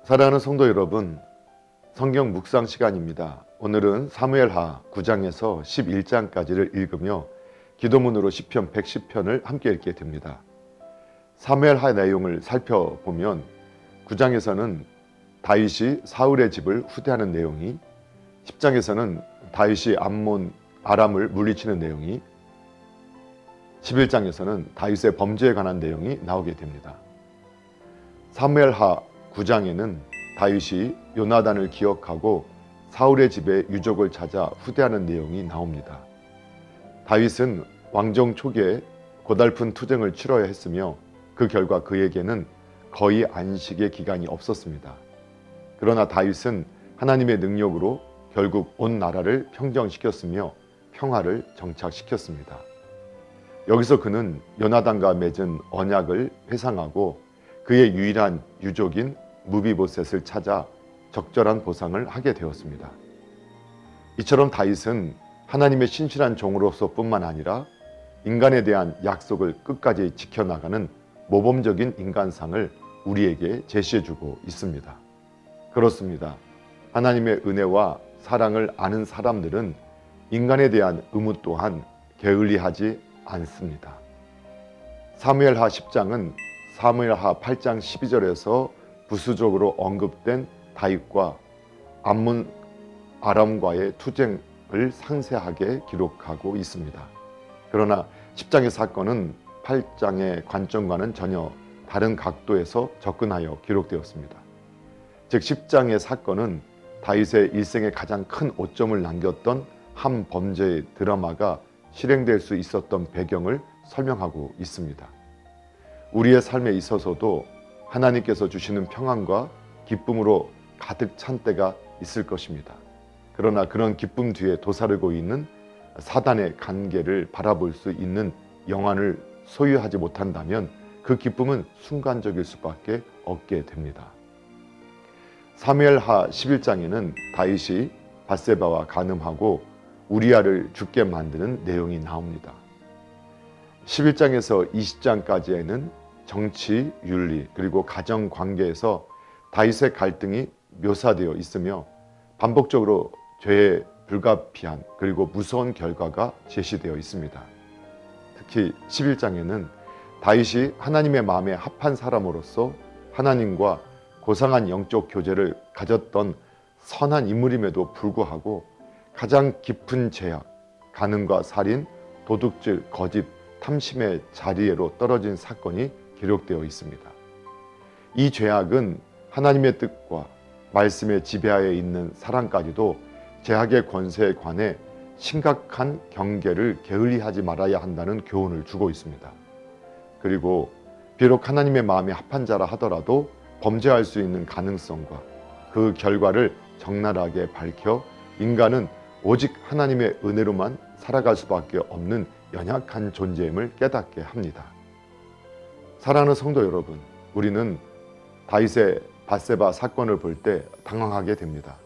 사랑하는 성도 여러분, 성경 묵상 시간입니다. 오늘은 사무엘하 9장에서 11장까지를 읽으며 기도문으로 시편 110편을 함께 읽게 됩니다. 사무엘하 내용을 살펴보면 9장에서는 다윗이 사울의 집을 후퇴하는 내용이, 10장에서는 다윗이 아람을 물리치는 내용이, 11장에서는 다윗의 범죄에 관한 내용이 나오게 됩니다. 사무엘하 9장에는 다윗이 요나단을 기억하고 사울의 집에 유족을 찾아 후대하는 내용이 나옵니다. 다윗은 왕정 초기에 고달픈 투쟁을 치러야 했으며 그 결과 그에게는 거의 안식의 기간이 없었습니다. 그러나 다윗은 하나님의 능력으로 결국 온 나라를 평정시켰으며 평화를 정착시켰습니다. 여기서 그는 요나단과 맺은 언약을 회상하고 그의 유일한 유족인 무비보셋을 찾아 적절한 보상을 하게 되었습니다. 이처럼 다윗은 하나님의 신실한 종으로서 뿐만 아니라 인간에 대한 약속을 끝까지 지켜나가는 모범적인 인간상을 우리에게 제시해주고 있습니다. 그렇습니다. 하나님의 은혜와 사랑을 아는 사람들은 인간에 대한 의무 또한 게을리하지 않습니다. 사무엘하 10장은 사무엘하 8장 12절에서 부수적으로 언급된 다윗과 아람과의 투쟁을 상세하게 기록하고 있습니다. 그러나 10장의 사건은 8장의 관점과는 전혀 다른 각도에서 접근하여 기록되었습니다. 즉 10장의 사건은 다윗의 일생에 가장 큰 오점을 남겼던 한 범죄의 드라마가 실행될 수 있었던 배경을 설명하고 있습니다. 우리의 삶에 있어서도 하나님께서 주시는 평안과 기쁨으로 가득 찬 때가 있을 것입니다. 그러나 그런 기쁨 뒤에 도사르고 있는 사단의 관계를 바라볼 수 있는 영안을 소유하지 못한다면 그 기쁨은 순간적일 수밖에 없게 됩니다. 사무엘하 11장에는 다윗이 밧세바와 간음하고 우리아를 죽게 만드는 내용이 나옵니다. 11장에서 20장까지에는 정치, 윤리, 그리고 가정 관계에서 다윗의 갈등이 묘사되어 있으며 반복적으로 죄의 불가피한 그리고 무서운 결과가 제시되어 있습니다. 특히 11장에는 다윗이 하나님의 마음에 합한 사람으로서 하나님과 고상한 영적 교제를 가졌던 선한 인물임에도 불구하고 가장 깊은 죄악, 간음과 살인, 도둑질, 거짓, 탐심의 자리로 떨어진 사건이 기록되어 있습니다. 이 죄악은 하나님의 뜻과 말씀의 지배하에 있는 사람까지도 죄악의 권세에 관해 심각한 경계를 게을리하지 말아야 한다는 교훈을 주고 있습니다. 그리고 비록 하나님의 마음에 합한 자라 하더라도 범죄할 수 있는 가능성과 그 결과를 적나라하게 밝혀 인간은 오직 하나님의 은혜로만 살아갈 수밖에 없는 연약한 존재임을 깨닫게 합니다. 사랑하는 성도 여러분, 우리는 다윗의 밧세바 사건을 볼 때 당황하게 됩니다.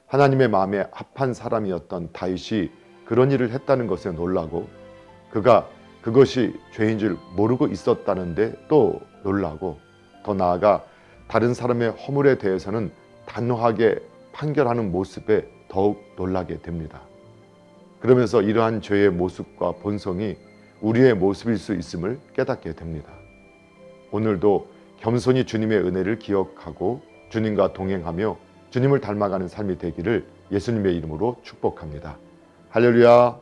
하나님의 마음에 합한 사람이었던 다윗이 그런 일을 했다는 것에 놀라고 그가 그것이 죄인 줄 모르고 있었다는데 또 놀라고 더 나아가 다른 사람의 허물에 대해서는 단호하게 판결하는 모습에 더욱 놀라게 됩니다. 그러면서 이러한 죄의 모습과 본성이 우리의 모습일 수 있음을 깨닫게 됩니다. 오늘도 겸손히 주님의 은혜를 기억하고 주님과 동행하며 주님을 닮아가는 삶이 되기를 예수님의 이름으로 축복합니다. 할렐루야.